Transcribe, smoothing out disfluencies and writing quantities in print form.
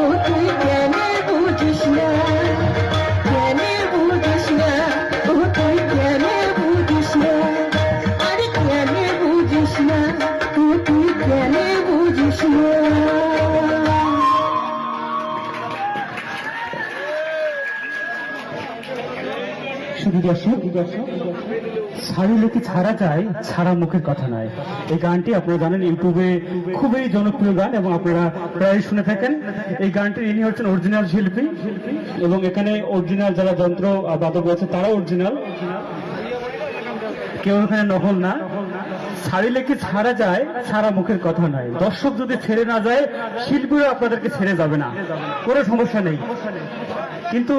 ও তুই কেন বুঝিস না, কেন বুঝিস না, ও তুই কেন বুঝিস না, আরে কেন বুঝিস না, ও তুই কেন বুঝিস না। শাড়ি লোকে ছাড়া যায়, ছাড়া মুখের কথা নয়। এই গানটি আপনারা জানেন ইউটিউবে খুবই জনপ্রিয় গান এবং আপনারা প্রায় শুনে থাকেন। এই গানটির ইনি হচ্ছেন অরিজিনাল শিল্পী এবং এখানে অরিজিনাল যারা যন্ত্র বাদক আছে তারা অরিজিনাল, কেউ এখানে নকল না। শাড়ি লেখে ছাড়া যায়, ছাড়া মুখের কথা নয়। দর্শক যদি ছেড়ে না যায়, শিল্পীরা আপনাদেরকে ছেড়ে যাবে না, কোনো সমস্যা নেই। কিন্তু